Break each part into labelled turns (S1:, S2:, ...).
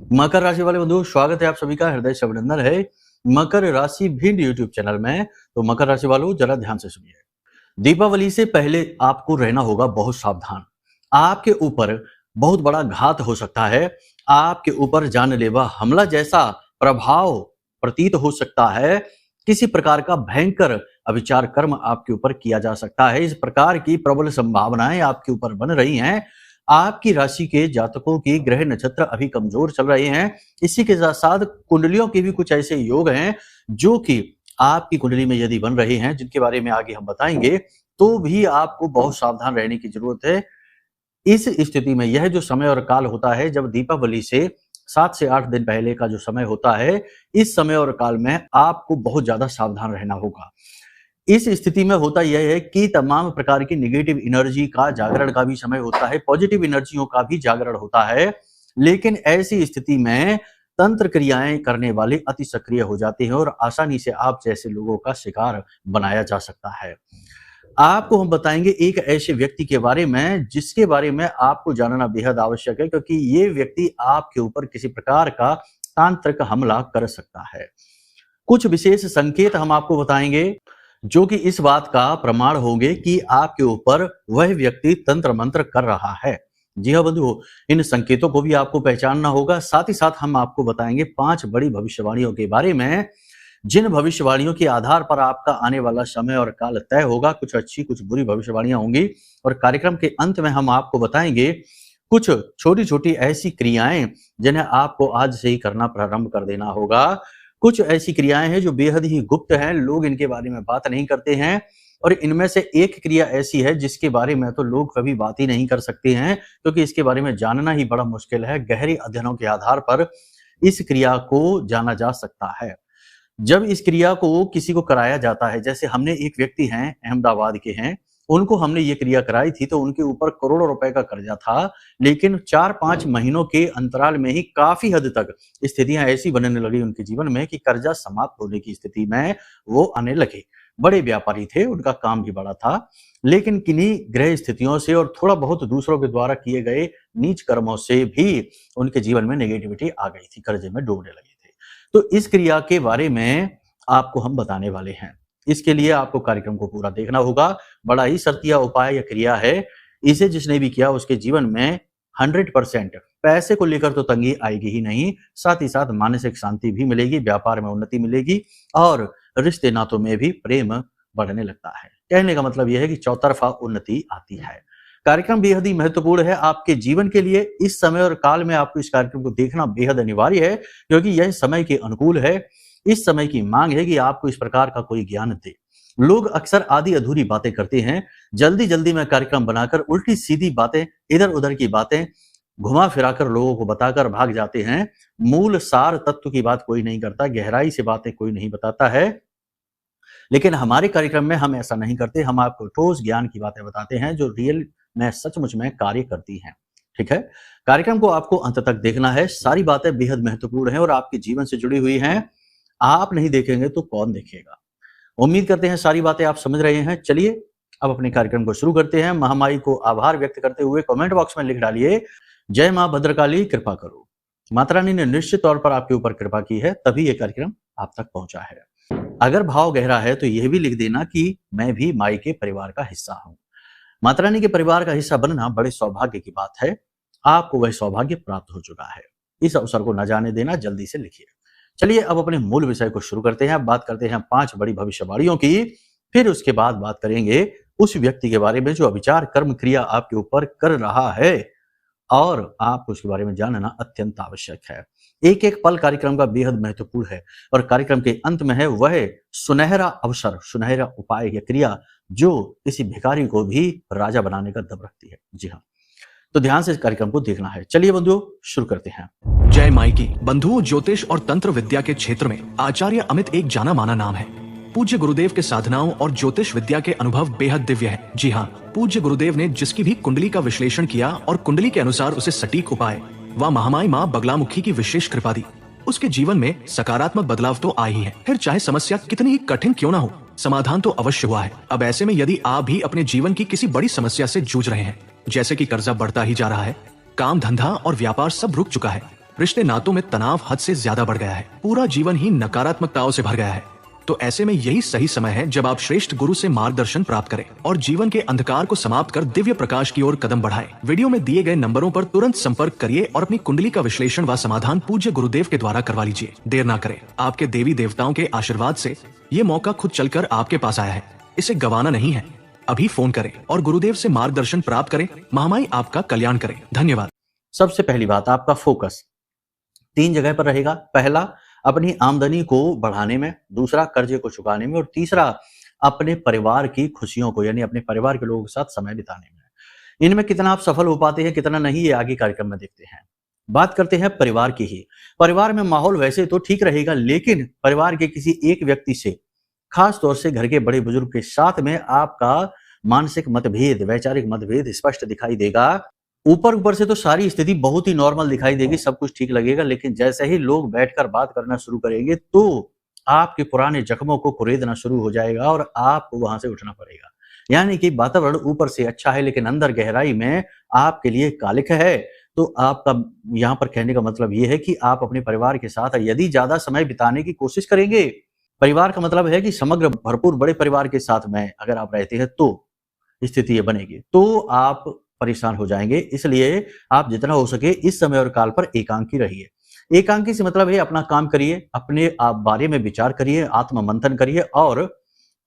S1: मकर राशि वाले बंधु, स्वागत है आप सभी का, हृदय से अभिनंदन है मकर राशि भिंड यूट्यूब चैनल में। तो मकर राशि वालों, जरा ध्यान से सुनिए। दीपावली से पहले आपको रहना होगा बहुत सावधान। आपके ऊपर बहुत बड़ा घात हो सकता है। आपके ऊपर जानलेवा हमला जैसा प्रभाव प्रतीत हो सकता है। किसी प्रकार का भयंकर अविचार कर्म आपके ऊपर किया जा सकता है। इस प्रकार की प्रबल संभावनाएं आपके ऊपर बन रही हैं। आपकी राशि के जातकों की ग्रह नक्षत्र अभी कमजोर चल रहे हैं। इसी के साथ साथ कुंडलियों के भी कुछ ऐसे योग हैं जो कि आपकी कुंडली में यदि बन रहे हैं, जिनके बारे में आगे हम बताएंगे, तो भी आपको बहुत सावधान रहने की जरूरत है। इस स्थिति में यह जो समय और काल होता है, जब दीपावली से 7 से 8 दिन पहले का जो समय होता है, इस समय और काल में आपको बहुत ज्यादा सावधान रहना होगा। इस स्थिति में होता यह है कि तमाम प्रकार की नेगेटिव एनर्जी का जागरण का भी समय होता है, पॉजिटिव एनर्जियों का भी जागरण होता है। लेकिन ऐसी स्थिति में तंत्र क्रियाएं करने वाले अति सक्रिय हो जाते हैं और आसानी से आप जैसे लोगों का शिकार बनाया जा सकता है। आपको हम बताएंगे एक ऐसे व्यक्ति के बारे में जिसके बारे में आपको जानना बेहद आवश्यक है, क्योंकि ये व्यक्ति आपके ऊपर किसी प्रकार का तांत्रिक हमला कर सकता है। कुछ विशेष संकेत हम आपको बताएंगे जो कि इस बात का प्रमाण होंगे कि आपके ऊपर वह व्यक्ति तंत्र मंत्र कर रहा है। जी हाँ बंधुओं, इन संकेतों को भी आपको पहचानना होगा। साथ ही साथ हम आपको बताएंगे 5 बड़ी भविष्यवाणियों के बारे में, जिन भविष्यवाणियों के आधार पर आपका आने वाला समय और काल तय होगा। कुछ अच्छी कुछ बुरी भविष्यवाणियां होंगी और कार्यक्रम के अंत में हम आपको बताएंगे कुछ छोटी छोटी ऐसी क्रियाएं जिन्हें आपको आज से ही करना प्रारंभ कर देना होगा। कुछ ऐसी क्रियाएं हैं जो बेहद ही गुप्त हैं, लोग इनके बारे में बात नहीं करते हैं। और इनमें से एक क्रिया ऐसी है जिसके बारे में तो लोग कभी बात ही नहीं कर सकते हैं, क्योंकि इसके बारे में जानना ही बड़ा मुश्किल है। गहरे अध्ययनों के आधार पर इस क्रिया को जाना जा सकता है। जब इस क्रिया को किसी को कराया जाता है, जैसे हमने एक व्यक्ति हैं, अहमदाबाद के हैं, उनको हमने ये क्रिया कराई थी तो उनके ऊपर करोड़ों रुपए का कर्जा था, लेकिन 4-5 महीनों के अंतराल में ही काफी हद तक स्थितियां ऐसी बनने लगी उनके जीवन में कि कर्जा समाप्त होने की स्थिति में वो आने लगे। बड़े व्यापारी थे, उनका काम भी बड़ा था, लेकिन किन्हीं ग्रह स्थितियों से और थोड़ा बहुत दूसरों के द्वारा किए गए नीच कर्मों से भी उनके जीवन में नेगेटिविटी आ गई थी, कर्जे में डूबने लगे थे। तो इस क्रिया के बारे में आपको हम बताने वाले हैं। इसके लिए आपको कार्यक्रम को पूरा देखना होगा। बड़ा ही शर्तिया उपाय या क्रिया है। इसे जिसने भी किया उसके जीवन में 100% पैसे को लेकर तो तंगी आएगी ही नहीं, साथ ही साथ मानसिक शांति भी मिलेगी, व्यापार में उन्नति मिलेगी और रिश्ते नातों में भी प्रेम बढ़ने लगता है। कहने का मतलब यह है कि चौतरफा उन्नति आती है। कार्यक्रम बेहद ही महत्वपूर्ण है आपके जीवन के लिए। इस समय और काल में आपको इस कार्यक्रम को देखना बेहद अनिवार्य है, क्योंकि यह समय के अनुकूल है। इस समय की मांग है कि आपको इस प्रकार का कोई ज्ञान दे। लोग अक्सर आधी अधूरी बातें करते हैं, जल्दी जल्दी में कार्यक्रम बनाकर उल्टी सीधी बातें, इधर उधर की बातें घुमा फिराकर लोगों को बताकर भाग जाते हैं। मूल सार तत्व की बात कोई नहीं करता, गहराई से बातें कोई नहीं बताता है। लेकिन हमारे कार्यक्रम में हम ऐसा नहीं करते। हम आपको ठोस ज्ञान की बातें बताते हैं जो रियल में सचमुच में कार्य करती हैं। ठीक है, कार्यक्रम को आपको अंत तक देखना है। सारी बातें बेहद महत्वपूर्ण हैं और आपके जीवन से जुड़ी हुई हैं। आप नहीं देखेंगे तो कौन देखेगा। उम्मीद करते हैं सारी बातें आप समझ रहे हैं। चलिए अब अपने कार्यक्रम को शुरू करते हैं। महामाई को आभार व्यक्त करते हुए कमेंट बॉक्स में लिख डालिए, जय मां भद्रकाली कृपा करो। माता रानी ने निश्चित तौर पर आपके ऊपर कृपा की है, तभी यह कार्यक्रम आप तक पहुंचा है। अगर भाव गहरा है तो यह भी लिख देना कि मैं भी माई के परिवार का हिस्सा हूं। माता रानी के परिवार का हिस्सा बनना बड़े सौभाग्य की बात है। आपको वह सौभाग्य प्राप्त हो चुका है। इस अवसर को न जाने देना, जल्दी से लिखिए। चलिए अब अपने मूल विषय को शुरू करते हैं। बात करते हैं 5 बड़ी भविष्यवाणियों की, फिर उसके बाद बात करेंगे उस व्यक्ति के बारे में जो अविचार कर्म क्रिया आपके ऊपर कर रहा है और आपको उसके बारे में जानना अत्यंत आवश्यक है। एक एक पल कार्यक्रम का बेहद महत्वपूर्ण है और कार्यक्रम के अंत में है वह सुनहरा अवसर, सुनहरा उपाय या क्रिया जो किसी भिखारी को भी राजा बनाने का दम रखती है। जी हाँ, तो ध्यान से इस कार्यक्रम को देखना है। चलिए बंधुओं शुरू करते हैं।
S2: जय माई की। बंधुओं, ज्योतिष और तंत्र विद्या के क्षेत्र में आचार्य अमित एक जाना माना नाम है। पूज्य गुरुदेव के साधनाओं और ज्योतिष विद्या के अनुभव बेहद दिव्य है। जी हाँ, पूज्य गुरुदेव ने जिसकी भी कुंडली का विश्लेषण किया और कुंडली के अनुसार उसे सटीक उपाय व महामाई माँ बगलामुखी की विशेष कृपा दी, उसके जीवन में सकारात्मक बदलाव तो आए ही है। फिर चाहे समस्या कितनी ही कठिन क्यों ना हो, समाधान तो अवश्य हुआ है। अब ऐसे में यदि आप भी अपने जीवन की किसी बड़ी समस्या से जूझ रहे हैं, जैसे कि कर्जा बढ़ता ही जा रहा है, काम धंधा और व्यापार सब रुक चुका है, रिश्ते नातों में तनाव हद से ज्यादा बढ़ गया है, पूरा जीवन ही नकारात्मकताओं से भर गया है। तो ऐसे में यही सही समय है जब आप श्रेष्ठ गुरु से मार्गदर्शन प्राप्त करें और जीवन के अंधकार को समाप्त कर दिव्य प्रकाश की ओर कदम बढ़ाएं। वीडियो में दिए गए नंबरों पर तुरंत संपर्क करिए और अपनी कुंडली का विश्लेषण व समाधान पूज्य गुरुदेव के द्वारा करवा लीजिए। देर ना करें, आपके देवी देवताओं के आशीर्वाद से ये मौका खुद चलकर आपके पास आया है, इसे गंवाना नहीं है। अभी फोन करें और गुरुदेव से मार्गदर्शन प्राप्त करें। महामाई आपका कल्याण करें। धन्यवाद।
S1: सबसे पहली बात, आपका फोकस 3 जगह पर रहेगा। पहला, अपनी आमदनी को बढ़ाने में, दूसरा कर्जे को चुकाने में, और तीसरा अपने परिवार की खुशियों को यानी अपने परिवार के लोगों के साथ समय बिताने में। इनमें कितना आप सफल हो पाते हैं कितना नहीं, ये आगे कार्यक्रम में देखते हैं। बात करते हैं परिवार की ही। परिवार में माहौल वैसे तो ठीक रहेगा, लेकिन परिवार के किसी एक व्यक्ति से, खास तौर से घर के बड़े बुजुर्ग के साथ में आपका मानसिक मतभेद, वैचारिक मतभेद स्पष्ट दिखाई देगा। ऊपर से तो सारी स्थिति बहुत ही नॉर्मल दिखाई देगी, सब कुछ ठीक लगेगा, लेकिन जैसे ही लोग बैठकर बात करना शुरू करेंगे तो आपके पुराने जख्मों को कुरेदना शुरू हो जाएगा और आपको वहां से उठना पड़ेगा। यानी कि वातावरण ऊपर से अच्छा है लेकिन अंदर गहराई में आपके लिए कालिक है। तो आपका यहाँ पर कहने का मतलब ये है कि आप अपने परिवार के साथ यदि ज्यादा समय बिताने की कोशिश करेंगे, परिवार का मतलब है कि समग्र भरपूर बड़े परिवार के साथ में अगर आप रहते हैं तो स्थिति ये बनेगी, तो आप परेशान हो जाएंगे। इसलिए आप जितना हो सके इस समय और काल पर एकांकी रहिए। एकांकी से मतलब है अपना काम करिए, अपने आप बारे में विचार करिए, आत्म मंथन करिए और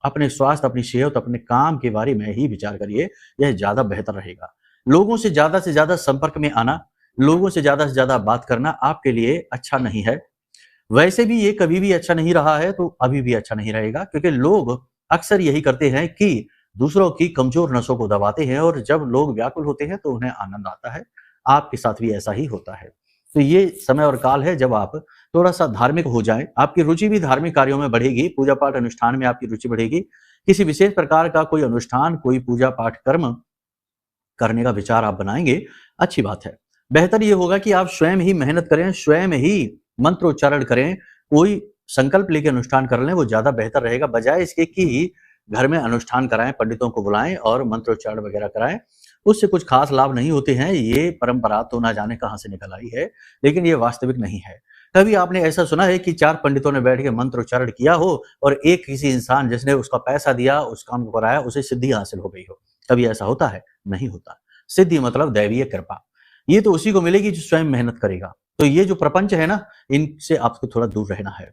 S1: अपने स्वास्थ्य, अपनी सेहत, अपने काम के बारे में ही विचार करिए। यह ज्यादा बेहतर रहेगा। लोगों से ज्यादा संपर्क में आना, लोगों से ज्यादा बात करना आपके लिए अच्छा नहीं है। वैसे भी ये कभी भी अच्छा नहीं रहा है तो अभी भी अच्छा नहीं रहेगा, क्योंकि लोग अक्सर यही करते हैं कि दूसरों की कमजोर नसों को दबाते हैं और जब लोग व्याकुल होते हैं तो उन्हें आनंद आता है। आपके साथ भी ऐसा ही होता है। तो ये समय और काल है जब आप थोड़ा सा धार्मिक हो जाएं। आपकी रुचि भी धार्मिक कार्यों में बढ़ेगी, पूजा पाठ अनुष्ठान में आपकी रुचि बढ़ेगी। किसी विशेष प्रकार का कोई अनुष्ठान, कोई पूजा पाठ कर्म करने का विचार आप बनाएंगे, अच्छी बात है। बेहतर ये होगा कि आप स्वयं ही मेहनत करें, स्वयं ही मंत्रोच्चारण करें, कोई संकल्प लेकर अनुष्ठान कर लें, वो ज्यादा बेहतर रहेगा, बजाय इसके कि घर में अनुष्ठान कराएं, पंडितों को बुलाएं और मंत्रोच्चारण वगैरह कराएं। उससे कुछ खास लाभ नहीं होते हैं। ये परंपरा तो ना जाने कहां से निकल आई है, लेकिन ये वास्तविक नहीं है। कभी आपने ऐसा सुना है कि 4 पंडितों ने बैठ के मंत्रोच्चारण किया हो और एक किसी इंसान जिसने उसका पैसा दिया, उस काम को कराया, उसे सिद्धि हासिल हो गई हो? कभी ऐसा होता है? नहीं होता। सिद्धि मतलब दैवीय कृपा। ये तो उसी को मिलेगी जो स्वयं मेहनत करेगा। तो ये जो प्रपंच है ना, इनसे आपको थोड़ा दूर रहना है।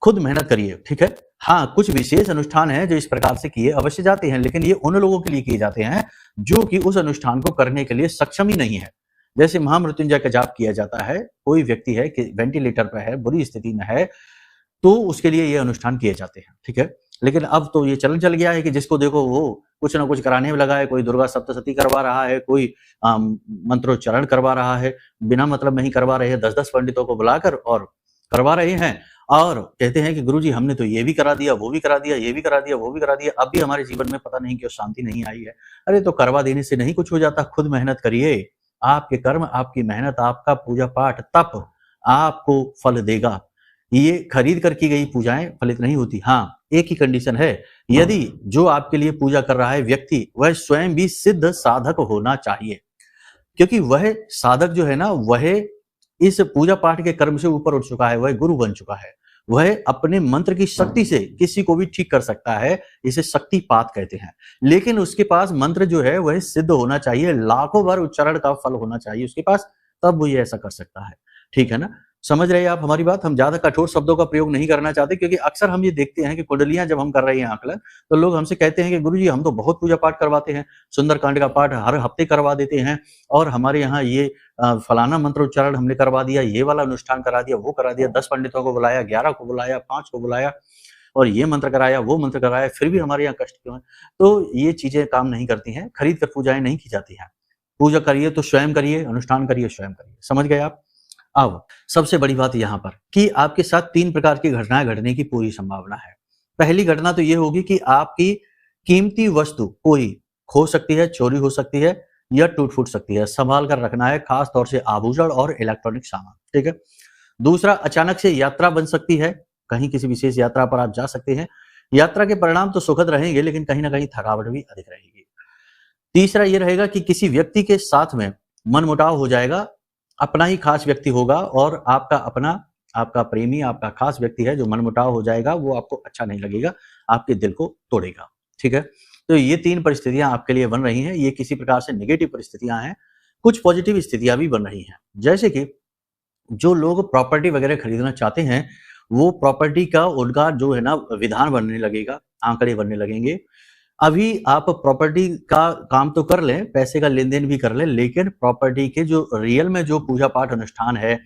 S1: खुद मेहनत करिए, ठीक है। हाँ, कुछ विशेष अनुष्ठान हैं जो इस प्रकार से किए अवश्य जाते हैं, लेकिन ये उन लोगों के लिए किए जाते हैं जो कि उस अनुष्ठान को करने के लिए सक्षम ही नहीं है। जैसे महामृत्युंजय का जाप किया जाता है, कोई व्यक्ति है कि वेंटिलेटर पर है, बुरी स्थिति में है, तो उसके लिए ये अनुष्ठान किए जाते हैं, ठीक है। लेकिन अब तो ये चलन चल गया है कि जिसको देखो वो कुछ ना कुछ कराने में लगा है। कोई दुर्गा सप्तशती करवा रहा है, कोई मंत्रोच्चारण करवा रहा है, बिना मतलब में ही करवा रहे हैं। 10-10 पंडितों को बुलाकर और करवा रहे हैं और कहते हैं कि गुरुजी हमने तो ये भी करा दिया, वो भी करा दिया, ये भी करा दिया, वो भी करा दिया, अब भी हमारे जीवन में पता नहीं क्यों शांति नहीं आई है। अरे तो करवा देने से नहीं कुछ हो जाता, खुद मेहनत करिए। आपके कर्म, आपकी मेहनत, आपका पूजा पाठ, तप आपको फल देगा। ये खरीद कर की गई पूजाएं फलित नहीं होती। हाँ, एक ही कंडीशन है, यदि जो आपके लिए पूजा कर रहा है व्यक्ति वह स्वयं भी सिद्ध साधक होना चाहिए, क्योंकि वह साधक जो है ना, वह इस पूजा पाठ के कर्म से ऊपर उठ चुका है, वह गुरु बन चुका है। वह अपने मंत्र की शक्ति से किसी को भी ठीक कर सकता है, इसे शक्तिपात कहते हैं। लेकिन उसके पास मंत्र जो है वह सिद्ध होना चाहिए, लाखों बार उच्चारण का फल होना चाहिए उसके पास, तब वो ये ऐसा कर सकता है। ठीक है ना, समझ रहे हैं आप हमारी बात। हम ज्यादा कठोर शब्दों का प्रयोग नहीं करना चाहते, क्योंकि अक्सर हम ये देखते हैं कि कुंडलियां जब हम कर रहे हैं आकलन, तो लोग हमसे कहते हैं कि गुरुजी हम तो बहुत पूजा पाठ करवाते हैं, सुंदरकांड का पाठ हर हफ्ते करवा देते हैं, और हमारे यहाँ ये फलाना मंत्र उच्चारण हमने करवा दिया, ये वाला अनुष्ठान करा दिया, वो करा दिया, 10 पंडितों को बुलाया, 11 को बुलाया, 5 को बुलाया, और ये मंत्र कराया, वो मंत्र कराया, फिर भी हमारे यहाँ कष्ट क्यों है? तो ये चीजें काम नहीं करती हैं, खरीद कर पूजाएं नहीं की जाती हैं। पूजा करिए तो स्वयं करिए, अनुष्ठान करिए स्वयं करिए। समझ गए आप? अब सबसे बड़ी बात यहां पर कि आपके साथ 3 प्रकार की घटनाएं घटने की पूरी संभावना है। पहली घटना तो यह होगी कि आपकी कीमती वस्तु कोई खो सकती है, चोरी हो सकती है या टूट फूट सकती है। संभाल कर रखना है, खास तौर से आभूषण और इलेक्ट्रॉनिक सामान, ठीक है। दूसरा, अचानक से यात्रा बन सकती है, कहीं किसी विशेष यात्रा पर आप जा सकते हैं। यात्रा के परिणाम तो सुखद रहेंगे, लेकिन कहीं ना कहीं थकावट भी अधिक रहेगी। तीसरा यह रहेगा कि किसी व्यक्ति के साथ में मनमुटाव हो जाएगा, अपना ही खास व्यक्ति होगा और आपका अपना, आपका प्रेमी, आपका खास व्यक्ति है जो मनमुटाव हो जाएगा, वो आपको अच्छा नहीं लगेगा, आपके दिल को तोड़ेगा। ठीक है? तो ये 3 परिस्थितियाँ आपके लिए बन रही हैं, ये किसी प्रकार से नेगेटिव परिस्थितियाँ हैं, कुछ पॉजिटिव स्थितियाँ भी बन रही हैं। जैसे कि जो लोग प्रॉपर्टी वगैरह खरीदना चाहते हैं, वो प्रॉपर्टी का उनका जो है ना विधान बनने लगेगा, आंकड़े बनने लगेंगे। अभी आप प्रॉपर्टी का काम तो कर लें, पैसे का लेन-देन भी कर लें, लेकिन प्रॉपर्टी के जो रियल में जो पूजा-पाठ अनुष्ठान है,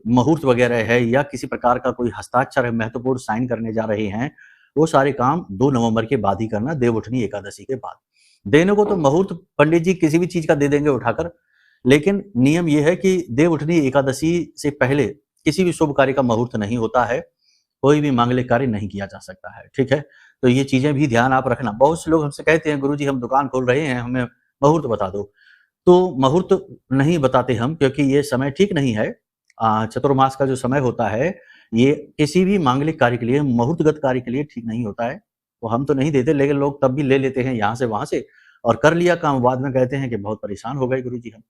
S1: मुहूर्त वगैरह है या किसी प्रकार का कोई हस्ताक्षर है, महत्वपूर्ण साइन करने जा रहे हैं, वो सारे काम 2 नवंबर के बाद ही करना, देवउठनी एकादशी के बाद। देने को तो मुहूर्त पंडित जी किसी भी चीज़ का दे देंगे उठाकर, लेकिन नियम ये है कि देवउठनी एकादशी से पहले किसी भी शुभ कार्य का मुहूर्त नहीं होता है, कोई भी मांगलिक कार्य नहीं किया जा सकता है। ठीक है? तो ये चीज़ें भी ध्यान आप रखना। बहुत से लोग हमसे कहते हैं, गुरुजी हम दुकान खोल रहे हैं, हमें मुहूर्त बता दो। तो मुहूर्त नहीं बताते हम, क्योंकि ये समय ठीक नहीं है। चतुर्मास का जो समय होता है, ये किसी भी मांगलिक कार्य के लिए, मुहूर्तगत कार्य के लिए ठीक नहीं होता है। तो हम तो नहीं देते, लेकिन लोग तब भी ले लेते हैं यहाँ से वहाँ से और कर लिया काम, बाद में कहते हैं कि बहुत परेशान हो गए गुरुजी हम।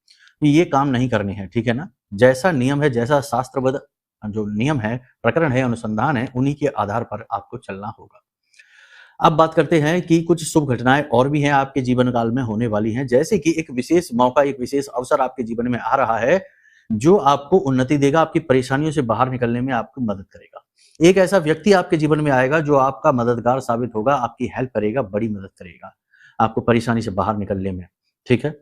S1: तो ये काम नहीं करने हैं, ठीक है ना? जैसा नियम है, जैसा शास्त्रबद्ध जो नियम है, प्रकरण है, अनुसंधान है, उन्हीं के आधार पर आपको चलना होगा। अब बात करते हैं कि कुछ शुभ घटनाएं और भी हैं आपके जीवन काल में होने वाली हैं, जैसे कि एक विशेष मौका, एक विशेष अवसर आपके जीवन में आ रहा है, जो आपको उन्नति देगा, आपकी परेशानियों से बाहर निकलने में आपकी मदद करेगा। एक ऐसा व्यक्ति आपके जीवन में आएगा जो आपका मददगार साबित होगा, आपकी हेल्प करेगा, बड़ी मदद करेगा, आपको परेशानी से बाहर निकलने में। ठीक है?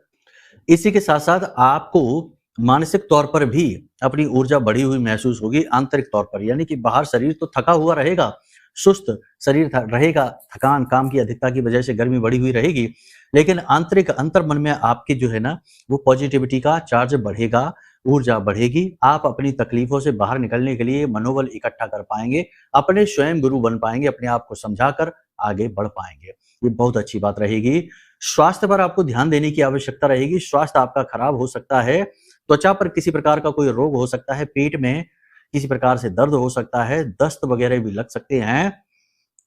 S1: इसी के साथ-साथ आपको मानसिक तौर पर भी अपनी ऊर्जा बढ़ी हुई महसूस होगी, आंतरिक तौर पर, यानी कि बाहर शरीर तो थका हुआ रहेगा, सुस्त शरीर रहेगा, थकान, काम की अधिकता की वजह से गर्मी बढ़ी हुई रहेगी, लेकिन आंतरिक अंतर्मन में आपकी जो है ना, वो पॉजिटिविटी का चार्ज बढ़ेगा, ऊर्जा बढ़ेगी, आप अपनी तकलीफों से बाहर निकलने के लिए मनोबल इकट्ठा कर पाएंगे, अपने स्वयं गुरु बन पाएंगे, अपने आप को समझाकर आगे बढ़ पाएंगे। ये बहुत अच्छी बात रहेगी। स्वास्थ्य पर आपको ध्यान देने की आवश्यकता रहेगी। स्वास्थ्य आपका खराब हो सकता है, त्वचा पर किसी प्रकार का कोई रोग हो सकता है, पेट में किसी प्रकार से दर्द हो सकता है, दस्त वगैरह भी लग सकते हैं,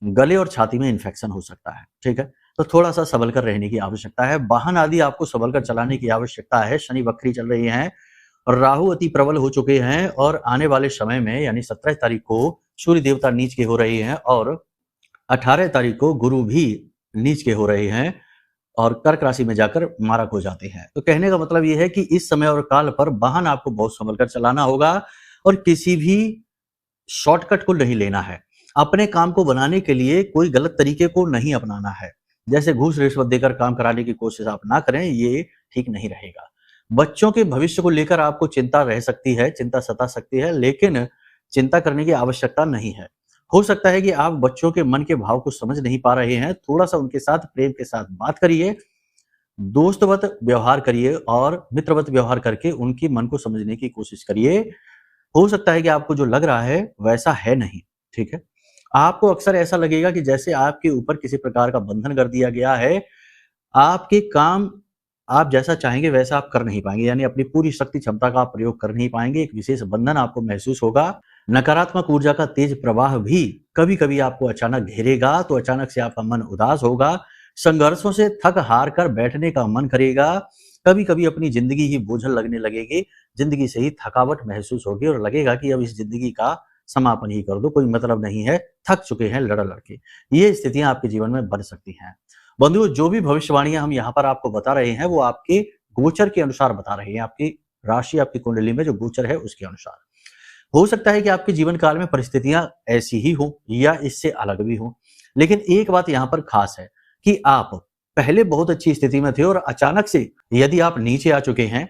S1: गले और छाती में इन्फेक्शन हो सकता है। ठीक है? तो थोड़ा-सा संभल कर रहने की आवश्यकता है। वाहन आदि आपको संभल कर चलाने की आवश्यकता है। शनि वक्री चल रही हैं, राहु अति प्रबल हो चुके हैं और आने वाले समय में यानी 17 तारीख को सूर्य देवता नीच के हो रहे हैं और 18 तारीख को गुरु भी नीच के हो रहे हैं और कर्क राशि में जाकर मारक हो जाते हैं। तो कहने का मतलब ये है कि इस समय और काल पर वाहन आपको बहुत संभल कर चलाना होगा और किसी भी शॉर्टकट को नहीं लेना है। अपने काम को बनाने के लिए कोई गलत तरीके को नहीं अपनाना है। जैसे घूस रिश्वत देकर काम कराने की कोशिश आप ना करें, ये ठीक नहीं रहेगा। बच्चों के भविष्य को लेकर आपको चिंता रह सकती है, चिंता सता सकती है, लेकिन चिंता करने की आवश्यकता नहीं है। हो सकता है कि आप बच्चों के मन के भाव को समझ नहीं पा रहे हैं, थोड़ा-सा उनके साथ प्रेम के साथ बात करिए, दोस्तवत व्यवहार करिए और मित्रवत व्यवहार करके उनके मन को समझने की कोशिश करिए। हो सकता है कि आपको जो लग रहा है वैसा है नहीं, ठीक है? आपको अक्सर ऐसा लगेगा कि जैसे आपके ऊपर किसी प्रकार का बंधन कर दिया गया है, आपके काम आप जैसा चाहेंगे वैसा आप कर नहीं पाएंगे, यानी अपनी पूरी शक्ति क्षमता का आप प्रयोग कर नहीं पाएंगे। एक विशेष बंधन आपको महसूस होगा। नकारात्मक ऊर्जा का तेज प्रवाह भी कभी-कभी आपको अचानक घेरेगा, तो अचानक से आपका मन उदास होगा, संघर्षों से थक हार कर बैठने का मन करेगा, कभी-कभी अपनी जिंदगी ही बोझल लगने लगेगी, जिंदगी से ही थकावट महसूस होगी और लगेगा कि अब इस जिंदगी का समापन ही कर दो, कोई मतलब नहीं है, थक चुके हैं लड़-लड़ के। ये स्थितियां आपके जीवन में बन सकती हैं। बंधुओं, जो भी भविष्यवाणियां हम यहाँ पर आपको बता रहे हैं, वो आपके गोचर के अनुसार बता रहे हैं, आपकी राशि, आपकी कुंडली में जो गोचर है उसके अनुसार। हो सकता है कि आपके जीवन काल में परिस्थितियां ऐसी ही हो या इससे अलग भी हो, लेकिन एक बात यहाँ पर खास है कि आप पहले बहुत अच्छी स्थिति में थे और अचानक से यदि आप नीचे आ चुके हैं,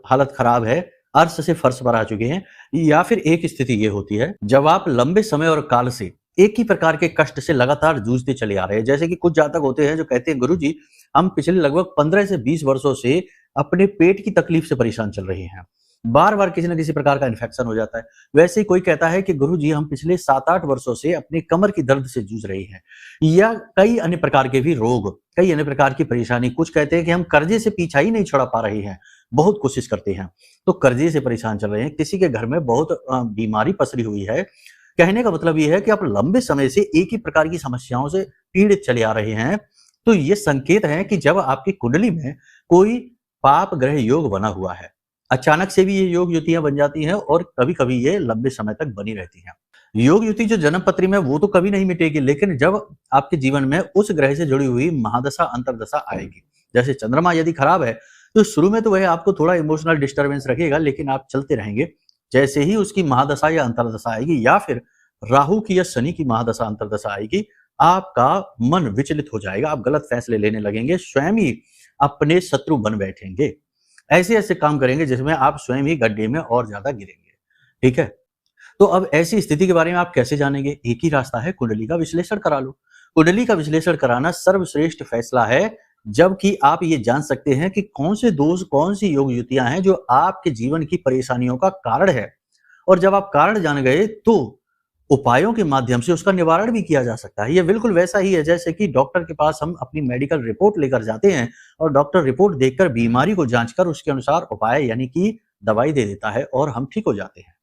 S1: हालत खराब है, अर्श से फर्श पर आ चुके हैं, या फिर एक स्थिति ये होती है जब आप लंबे समय और काल से एक ही प्रकार के कष्ट से लगातार जूझते चले आ रहे हैं। जैसे कि कुछ जातक होते हैं जो कहते हैं, गुरुजी हम पिछले लगभग 15 से 20 वर्षों से अपने पेट की तकलीफ से परेशान चल रहे हैं, बार बार किसी न किसी प्रकार का इन्फेक्शन हो जाता है। वैसे ही कोई कहता है कि गुरुजी हम पिछले 7-8 वर्षों से अपने कमर की दर्द से जूझ रहे हैं, या कई अन्य प्रकार के भी रोग, कई अन्य प्रकार की परेशानी। कुछ कहते हैं कि हम कर्जे से पीछा ही नहीं छुड़ा पा रहे हैं, बहुत कोशिश करते हैं तो कर्जे से परेशान चल रहे हैं। किसी के घर में बहुत बीमारी पसरी हुई है। कहने का मतलब यह है कि आप लंबे समय से एक ही प्रकार की समस्याओं से पीड़ित चले आ रहे हैं, तो ये संकेत है कि जब आपकी कुंडली में कोई पाप ग्रह योग बना हुआ है, अचानक से भी ये योग युतियां बन जाती हैं और कभी कभी ये लंबे समय तक बनी रहती हैं। योग युति जो जन्म पत्री में वो तो कभी नहीं मिटेगी, लेकिन जब आपके जीवन में उस ग्रह से जुड़ी हुई महादशा अंतरदशा आएगी, जैसे चंद्रमा यदि खराब है तो शुरू में तो वह आपको थोड़ा इमोशनल डिस्टर्बेंस रखेगा, लेकिन आप चलते रहेंगे। जैसे ही उसकी महादशा या अंतरदशा आएगी या फिर राहु की या शनि की महादशा अंतरदशा आएगी, आपका मन विचलित हो जाएगा, आप गलत फैसले लेने लगेंगे, स्वयं ही अपने शत्रु बन बैठेंगे, ऐसे ऐसे काम करेंगे जिसमें आप स्वयं ही गड्ढे में और ज्यादा गिरेंगे। ठीक है, तो अब ऐसी स्थिति के बारे में आप कैसे जानेंगे? एक ही रास्ता है, कुंडली का विश्लेषण करा लो। कुंडली का विश्लेषण कराना सर्वश्रेष्ठ फैसला है, जबकि आप ये जान सकते हैं कि कौन से दोष, कौन सी योग युतियां हैं जो आपके जीवन की परेशानियों का कारण है। और जब आप कारण जान गए तो उपायों के माध्यम से उसका निवारण भी किया जा सकता है। ये बिल्कुल वैसा ही है जैसे कि डॉक्टर के पास हम अपनी मेडिकल रिपोर्ट लेकर जाते हैं और डॉक्टर रिपोर्ट देखकर बीमारी को जांचकर उसके अनुसार उपाय यानी कि दवाई दे देता है और हम ठीक हो जाते हैं।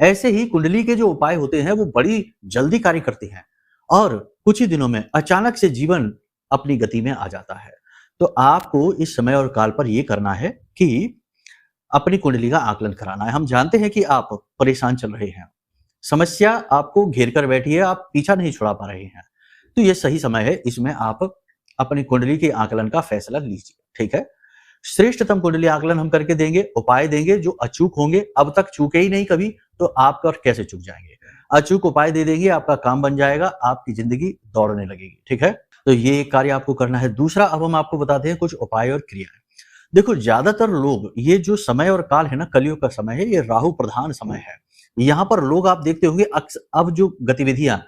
S1: ऐसे ही कुंडली के जो उपाय होते हैं वो बड़ी जल्दी कार्य करते हैं और कुछ ही दिनों में अचानक से जीवन अपनी गति में आ जाता है। तो आपको इस समय और काल पर यह करना है कि अपनी कुंडली का आकलन कराना है। हम जानते हैं कि आप परेशान चल रहे हैं, समस्या आपको घेर कर बैठी है, आप पीछा नहीं छुड़ा पा रहे हैं, तो यह सही समय है, इसमें आप अपनी कुंडली के आकलन का फैसला लीजिए। ठीक है, श्रेष्ठतम कुंडली आकलन हम करके देंगे, उपाय देंगे जो अचूक होंगे। अब तक चूके ही नहीं कभी, तो आप और कैसे चूक जाएंगे? अचूक उपाय दे देंगे, आपका काम बन जाएगा, आपकी जिंदगी दौड़ने लगेगी। ठीक है, तो ये कार्य आपको करना है। दूसरा, अब हम आपको बताते हैं कुछ उपाय और क्रियाएं। देखो, ज्यादातर लोग, ये जो समय और काल है ना, कलयुग का समय है, ये राहु प्रधान समय है। यहाँ पर लोग, आप देखते होंगे अब जो गतिविधियां,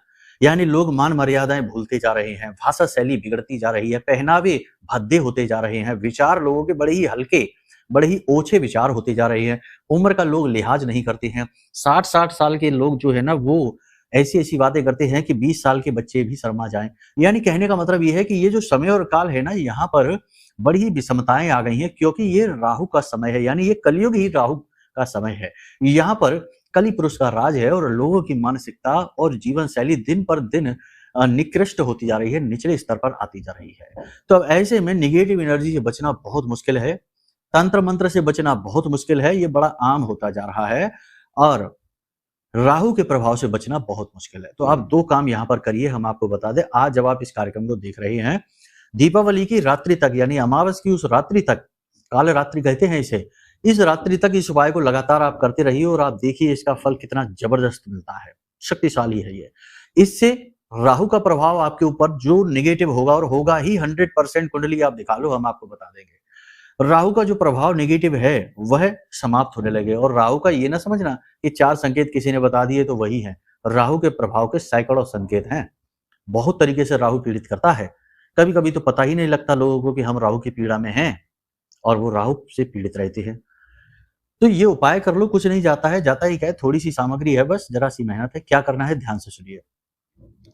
S1: यानी लोग मान मर्यादाएं भूलते जा रहे हैं, भाषा शैली बिगड़ती जा रही है, पहनावे भद्दे होते जा रहे हैं, विचार लोगों के बड़े ही हल्के, बड़े ही ओछे विचार होते जा रहे हैं, उम्र का लोग लिहाज नहीं करते हैं। 60-60 साल के लोग जो है ना, वो ऐसी ऐसी बातें करते हैं कि 20 साल के बच्चे भी शर्मा जाएं। यानी कहने का मतलब ये है कि ये जो समय और काल है ना, यहाँ पर बड़ी ही विषमताएं आ गई हैं, क्योंकि ये राहु का समय है, यानी ये कलयुग ही राहु का समय है। यहाँ पर कली पुरुष का राज है और लोगों की मानसिकता और जीवन शैली दिन पर दिन निकृष्ट होती जा रही है, निचले स्तर पर आती जा रही है। तो अब ऐसे में निगेटिव एनर्जी से बचना बहुत मुश्किल है, तंत्र मंत्र से बचना बहुत मुश्किल है, ये बड़ा आम होता जा रहा है, और राहु के प्रभाव से बचना बहुत मुश्किल है। तो आप दो काम यहाँ पर करिए, हम आपको बता दें। आज जब आप इस कार्यक्रम को देख रहे हैं, दीपावली की रात्रि तक, यानी अमावस की उस रात्रि तक, काल रात्रि कहते हैं इसे, इस रात्रि तक इस उपाय को लगातार आप करते रहिए और आप देखिए इसका फल कितना जबरदस्त मिलता है, शक्तिशाली है ये। इससे राहु का प्रभाव आपके ऊपर जो नेगेटिव होगा, और होगा ही 100%, कुंडली आप दिखा लो, हम आपको बता देंगे। राहु का जो प्रभाव नेगेटिव है वह समाप्त होने लगे। और राहु का ये ना समझना कि 4 संकेत किसी ने बता दिए तो वही है, राहु के प्रभाव के सैकड़ों संकेत हैं। बहुत तरीके से राहु पीड़ित करता है, कभी कभी तो पता ही नहीं लगता लोगों को कि हम राहु की पीड़ा में हैं और वो राहु से पीड़ित रहते हैं। तो ये उपाय कर लो, कुछ नहीं जाता है, जाता ही क्या है, थोड़ी सी सामग्री है, बस जरा सी मेहनत है। क्या करना है, ध्यान से सुनिए।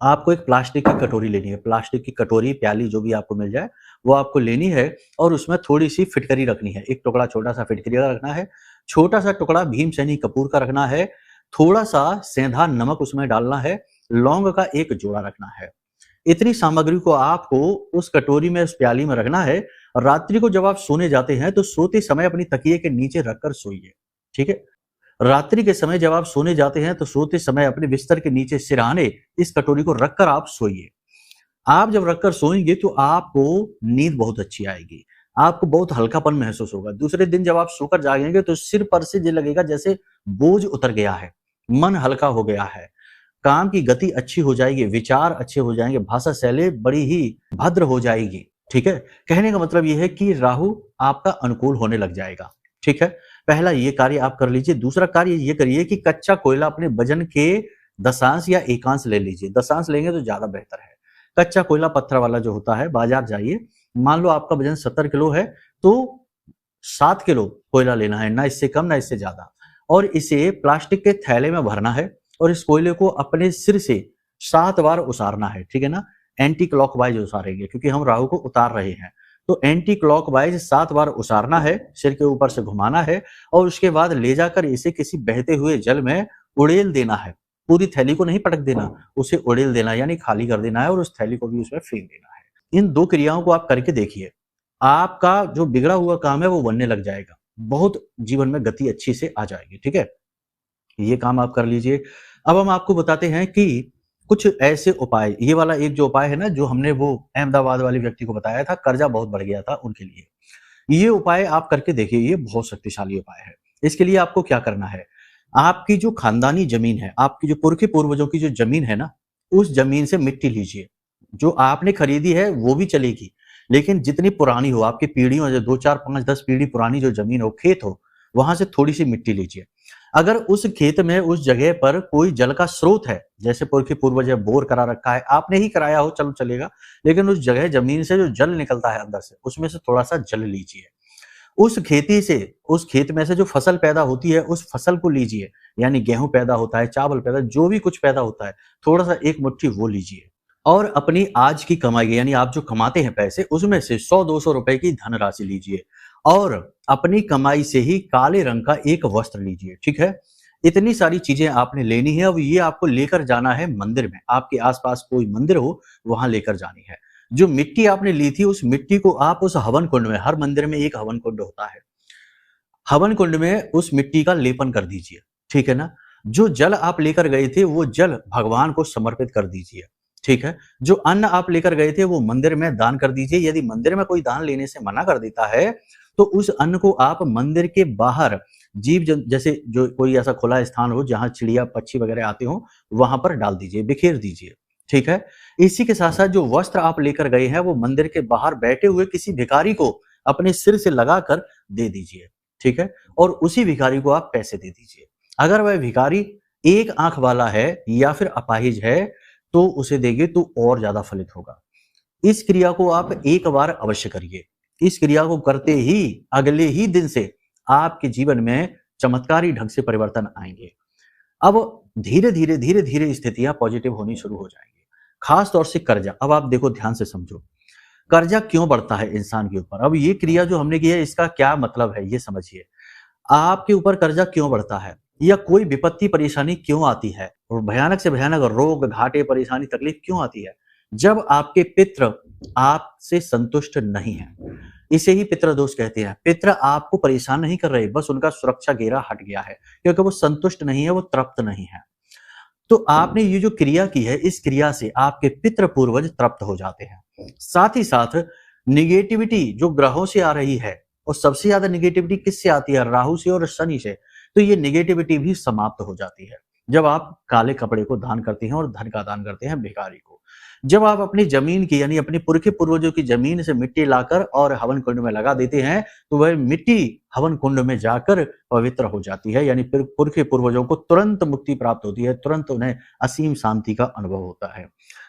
S1: आपको एक प्लास्टिक की कटोरी लेनी है, प्लास्टिक की कटोरी, प्याली, जो भी आपको मिल जाए वो आपको लेनी है, और उसमें थोड़ी सी फिटकरी रखनी है। एक टुकड़ा छोटा सा फिटकरी का रखना है, छोटा सा टुकड़ा भीमसेनी कपूर का रखना है, थोड़ा सा सेंधा नमक उसमें डालना है, लौंग का एक जोड़ा रखना है। इतनी सामग्री को आपको उस कटोरी में, उस प्याली में रखना है। रात्रि को जब आप सोने जाते हैं तो सोते समय अपनी तकिए के नीचे रखकर सोइए। ठीक है, रात्रि के समय जब आप सोने जाते हैं तो सोते समय अपने बिस्तर के नीचे सिरहाने इस कटोरी को रखकर आप सोइए। आप जब रखकर सोएंगे तो आपको नींद बहुत अच्छी आएगी, आपको बहुत हल्कापन महसूस होगा। दूसरे दिन जब आप सोकर जागेंगे तो सिर पर से ये लगेगा जैसे बोझ उतर गया है, मन हल्का हो गया है, काम की गति अच्छी हो जाएगी, विचार अच्छे हो जाएंगे, भाषा शैली बड़ी ही भद्र हो जाएगी। ठीक है, कहने का मतलब यह है कि राहु आपका अनुकूल होने लग जाएगा। ठीक है, पहला ये कार्य आप कर लीजिए। दूसरा कार्य ये करिए कि कच्चा कोयला अपने वजन के 10 या 1 ले लीजिए। 10 लेंगे तो ज्यादा बेहतर है। कच्चा कोयला पत्थर वाला जो होता है, बाजार जाइए, मान लो आपका वजन 70 किलो है तो 7 किलो कोयला लेना है, ना इससे कम ना इससे ज्यादा, और इसे प्लास्टिक के थैले में भरना है और इस कोयले को अपने सिर से 7 बार उसारना है। ठीक है ना, एंटी क्लॉकवाइज उसारेंगे क्योंकि हम राहु को उतार रहे हैं, तो एंटी क्लॉकवाइज 7 बार उसारना है, सिर के ऊपर से घुमाना है और उसके बाद ले जाकर इसे किसी बहते हुए जल में उड़ेल देना है। पूरी थैली को नहीं पटक देना, उसे उड़ेल देना यानी खाली कर देना है और उस थैली को भी उसमें फेंक देना है। इन 2 क्रियाओं को आप करके देखिए, आपका जो बिगड़ा हुआ काम है वो बनने लग जाएगा। बहुत जीवन में गति अच्छी से आ जाएगी। ठीक है, ये काम आप कर लीजिए। अब हम आपको बताते हैं कि कुछ ऐसे उपाय, ये वाला एक जो उपाय है ना, जो हमने वो अहमदाबाद वाले व्यक्ति को बताया था, कर्जा बहुत बढ़ गया था उनके लिए, ये उपाय आप करके देखिए, ये बहुत शक्तिशाली उपाय है। इसके लिए आपको क्या करना है, आपकी जो खानदानी जमीन है, आपकी जो पुरखे पूर्वजों की जो जमीन है ना, उस जमीन से मिट्टी लीजिए। जो आपने खरीदी है वो भी चलेगी, लेकिन जितनी पुरानी हो, आपकी पीढ़ियों, जो 2 4 5 10 पीढ़ी पुरानी जो जमीन हो, खेत हो, वहां से थोड़ी सी मिट्टी लीजिए। अगर उस खेत में, उस जगह पर कोई जल का स्रोत है, जैसे पुरखे पूर्वज बोर करा रखा है, आपने ही कराया हो, चलो चलेगा, लेकिन उस जगह जमीन से जो जल निकलता है अंदर से, उसमें से थोड़ा सा जल लीजिए। उस खेती से, उस खेत में से जो फसल पैदा होती है, उस फसल को लीजिए, यानी गेहूं पैदा होता है, चावल पैदा, जो भी कुछ पैदा होता है, थोड़ा सा एक मुट्ठी वो लीजिए। और अपनी आज की कमाई, यानी आप जो कमाते हैं पैसे, उसमें से 100-200 रुपए की धनराशि लीजिए और अपनी कमाई से ही काले रंग का एक वस्त्र लीजिए। ठीक है, इतनी सारी चीजें आपने लेनी है। अब ये आपको लेकर जाना है मंदिर में, आपके आसपास कोई मंदिर हो वहां लेकर जानी है। जो मिट्टी आपने ली थी, उस मिट्टी को आप उस हवन कुंड में, हर मंदिर में एक हवन कुंड होता है, हवन कुंड में उस मिट्टी का लेपन कर दीजिए। ठीक है ना, जो जल आप लेकर गए थे वो जल भगवान को समर्पित कर दीजिए। ठीक है, जो अन्न आप लेकर गए थे वो मंदिर में दान कर दीजिए। यदि मंदिर में कोई दान लेने से मना कर देता है तो उस अन्न को आप मंदिर के बाहर, जैसे जो कोई ऐसा खुला स्थान हो जहां चिड़िया पक्षी वगैरह आते हो, वहां पर डाल दीजिए, बिखेर दीजिए। ठीक है, इसी के साथ साथ जो वस्त्र आप लेकर गए हैं वो मंदिर के बाहर बैठे हुए किसी भिखारी को अपने सिर से लगाकर दे दीजिए। ठीक है, और उसी भिखारी को आप पैसे दे दीजिए। अगर वह भिखारी एक आंख वाला है या फिर अपाहिज है तो उसे देंगे तो और ज्यादा फलित होगा। इस क्रिया को आप एक बार अवश्य करिए। इस क्रिया को करते ही अगले ही दिन से आपके जीवन में चमत्कारी ढंग से परिवर्तन आएंगे। अब धीरे धीरे स्थितियां पॉजिटिव होनी शुरू हो जाएंगी। खास तौर से कर्जा, अब आप देखो, ध्यान से समझो, कर्जा क्यों बढ़ता है इंसान के ऊपर। अब ये क्रिया जो हमने की है, इसका क्या मतलब है ये समझिए। आपके ऊपर कर्जा क्यों बढ़ता है, या कोई विपत्ति परेशानी क्यों आती है, और भयानक से भयानक रोग, घाटे, परेशानी, तकलीफ क्यों आती है, जब आपके पितृ आपसे संतुष्ट नहीं है। इसे ही पितृ दोष कहते हैं। पितृ आपको परेशान नहीं कर रहे, बस उनका सुरक्षा घेरा हट गया है, क्योंकि वो संतुष्ट नहीं है, वो तृप्त नहीं है। तो आपने ये जो क्रिया की है, इस क्रिया से आपके पितृ पूर्वज तृप्त हो जाते हैं। साथ ही साथ निगेटिविटी जो ग्रहों से आ रही है, और सबसे ज्यादा निगेटिविटी किससे आती है, राहु से और शनि से, तो ये निगेटिविटी भी समाप्त हो जाती है जब आप काले कपड़े को दान करते हैं और धन का दान करते हैं भिखारी को। जब आप अपनी जमीन की, यानी अपनी पुरखे पूर्वजों की जमीन से मिट्टी लाकर और हवन कुंड में लगा देते हैं, तो वह मिट्टी हवन कुंड में जाकर पवित्र हो जाती है, यानी पुरखे पूर्वजों को तुरंत मुक्ति प्राप्त होती है, तुरंत उन्हें असीम शांति का अनुभव होता है।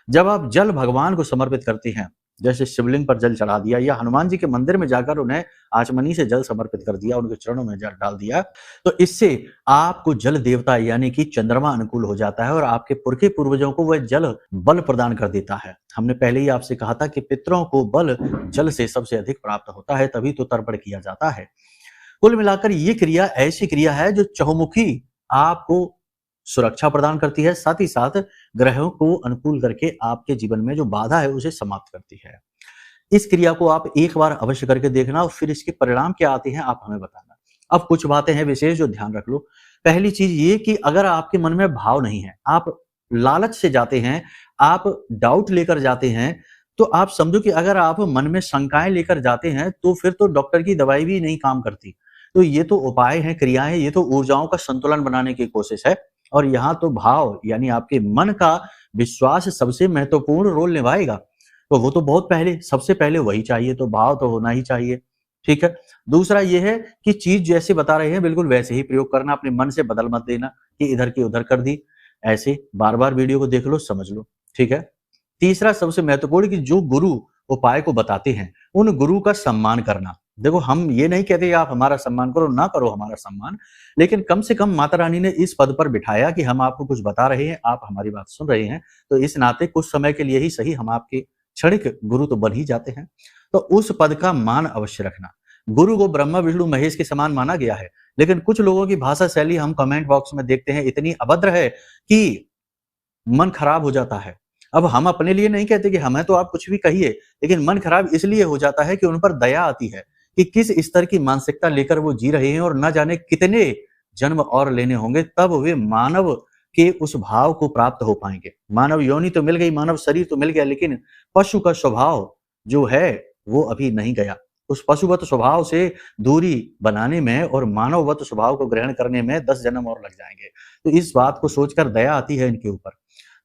S1: जब आप जल भगवान को समर्पित करते हैं, जैसे शिवलिंग पर जल चढ़ा दिया या हनुमान जी के मंदिर में जाकर उन्हें आचमनी से जल समर्पित कर दिया, उनके चरणों में जल डाल दिया, तो इससे आपको जल देवता यानी कि चंद्रमा अनुकूल हो जाता है और आपके पुरखे पूर्वजों को वह जल बल प्रदान कर देता है। हमने पहले ही आपसे कहा था कि पितरों को बल जल से सबसे अधिक प्राप्त होता है, तभी तो तर्पण किया जाता है। कुल मिलाकर ये क्रिया ऐसी क्रिया है जो चहुमुखी आपको सुरक्षा प्रदान करती है, साथ ही साथ ग्रहों को अनुकूल करके आपके जीवन में जो बाधा है उसे समाप्त करती है। इस क्रिया को आप एक बार अवश्य करके देखना और फिर इसके परिणाम क्या आते हैं आप हमें बताना। अब कुछ बातें हैं विशेष जो ध्यान रख लो। पहली चीज ये कि अगर आपके मन में भाव नहीं है, आप लालच से जाते हैं, आप डाउट लेकर जाते हैं, तो आप समझो कि अगर आप मन में शंकाएं लेकर जाते हैं तो फिर तो डॉक्टर की दवाई भी नहीं काम करती। तो ये तो उपाय हैं, क्रियाएं, ये तो ऊर्जाओं का संतुलन बनाने की कोशिश है। और यहाँ तो भाव यानी आपके मन का विश्वास सबसे महत्वपूर्ण रोल निभाएगा। तो वो तो बहुत पहले, सबसे पहले वही चाहिए, तो भाव तो होना ही चाहिए। ठीक है, दूसरा ये है कि चीज जैसे बता रहे हैं बिल्कुल वैसे ही प्रयोग करना, अपने मन से बदल मत देना कि इधर की उधर कर दी। ऐसे बार बार वीडियो को देख लो, समझ लो। ठीक है, तीसरा सबसे महत्वपूर्ण कि जो गुरु उपाय को बताते हैं उन गुरु का सम्मान करना। देखो, हम ये नहीं कहते आप हमारा सम्मान करो, ना करो हमारा सम्मान, लेकिन कम से कम माता रानी ने इस पद पर बिठाया कि हम आपको कुछ बता रहे हैं, आप हमारी बात सुन रहे हैं, तो इस नाते कुछ समय के लिए ही सही हम आपके क्षणिक गुरु तो बन ही जाते हैं। तो उस पद का मान अवश्य रखना। गुरु को ब्रह्मा विष्णु महेश के समान माना गया है, लेकिन कुछ लोगों की भाषा शैली हम कमेंट बॉक्स में देखते हैं इतनी अभद्र है कि मन खराब हो जाता है। अब हम अपने लिए नहीं कहते कि हमें तो आप कुछ भी कहिए, लेकिन मन खराब इसलिए हो जाता है कि उन पर दया आती है कि किस स्तर की मानसिकता लेकर वो जी रहे हैं और न जाने कितने जन्म और लेने होंगे तब वे मानव के उस भाव को प्राप्त हो पाएंगे। मानव योनि तो मिल गई, मानव शरीर तो मिल गया, लेकिन पशु का स्वभाव जो है वो अभी नहीं गया। उस पशुवत स्वभाव से दूरी बनाने में और मानववत स्वभाव को ग्रहण करने में 10 जन्म और लग जाएंगे। तो इस बात को सोचकर दया आती है इनके ऊपर।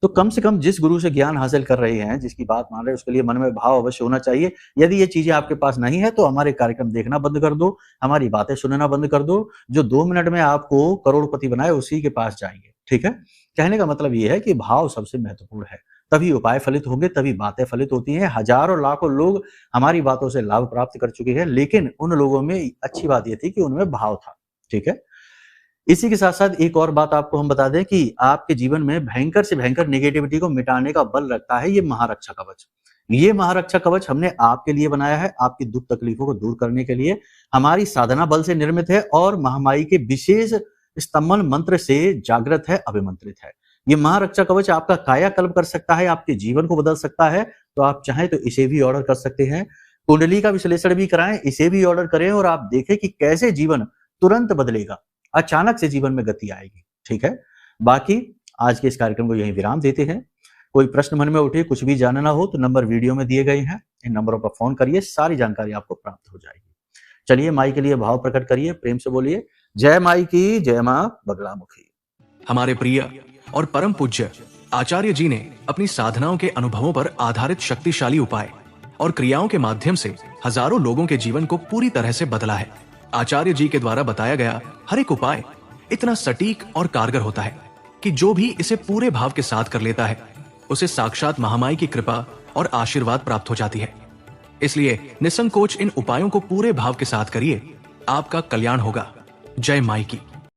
S1: तो कम से कम जिस गुरु से ज्ञान हासिल कर रहे हैं, जिसकी बात मान रहे हैं, उसके लिए मन में भाव अवश्य होना चाहिए। यदि ये चीजें आपके पास नहीं है तो हमारे कार्यक्रम देखना बंद कर दो, हमारी बातें सुनना बंद कर दो। जो 2 मिनट में आपको करोड़पति बनाए उसी के पास जाइए। ठीक है, कहने का मतलब ये है कि भाव सबसे महत्वपूर्ण है, तभी उपाय फलित होंगे, तभी बातें फलित होती हैं। हजारों लाखों लोग हमारी बातों से लाभ प्राप्त कर चुके हैं, लेकिन उन लोगों में अच्छी बात यह थी कि उनमें भाव था। ठीक है, इसी के साथ साथ एक और बात आपको हम बता दें कि आपके जीवन में भयंकर से भयंकर नेगेटिविटी को मिटाने का बल रखता है ये महारक्षा कवच। ये महारक्षा कवच हमने आपके लिए बनाया है, आपकी दुख तकलीफों को दूर करने के लिए। हमारी साधना बल से निर्मित है और महामाई के विशेष स्तंभन मंत्र से जागृत है, अभिमंत्रित है। ये महारक्षा कवच आपका कायाकल्प कर सकता है, आपके जीवन को बदल सकता है। तो आप चाहें तो इसे भी ऑर्डर कर सकते हैं। कुंडली का विश्लेषण भी कराएं, इसे भी ऑर्डर करें और आप देखें कि कैसे जीवन तुरंत बदलेगा, अचानक से जीवन में गति आएगी। ठीक है, बाकी आज के इस कार्यक्रम को यहीं विराम देते हैं। कोई प्रश्न मन में उठे, कुछ भी जानना हो तो नंबर वीडियो में दिए गए हैं, इन नंबरों पर फोन करिए, सारी जानकारी आपको प्राप्त हो जाएगी। चलिए माई के लिए भाव प्रकट करिए, प्रेम से बोलिए, जय माई की, जय मां बगलामुखी।
S2: हमारे प्रिय और परम पूज्य आचार्य जी ने अपनी साधनाओं के अनुभवों पर आधारित शक्तिशाली उपाय और क्रियाओं के माध्यम से हजारों लोगों के जीवन को पूरी तरह से बदला है। आचार्य जी के द्वारा बताया गया हर एक उपाय इतना सटीक और कारगर होता है कि जो भी इसे पूरे भाव के साथ कर लेता है उसे साक्षात महामाई की कृपा और आशीर्वाद प्राप्त हो जाती है। इसलिए निसंकोच इन उपायों को पूरे भाव के साथ करिए, आपका कल्याण होगा। जय माई की।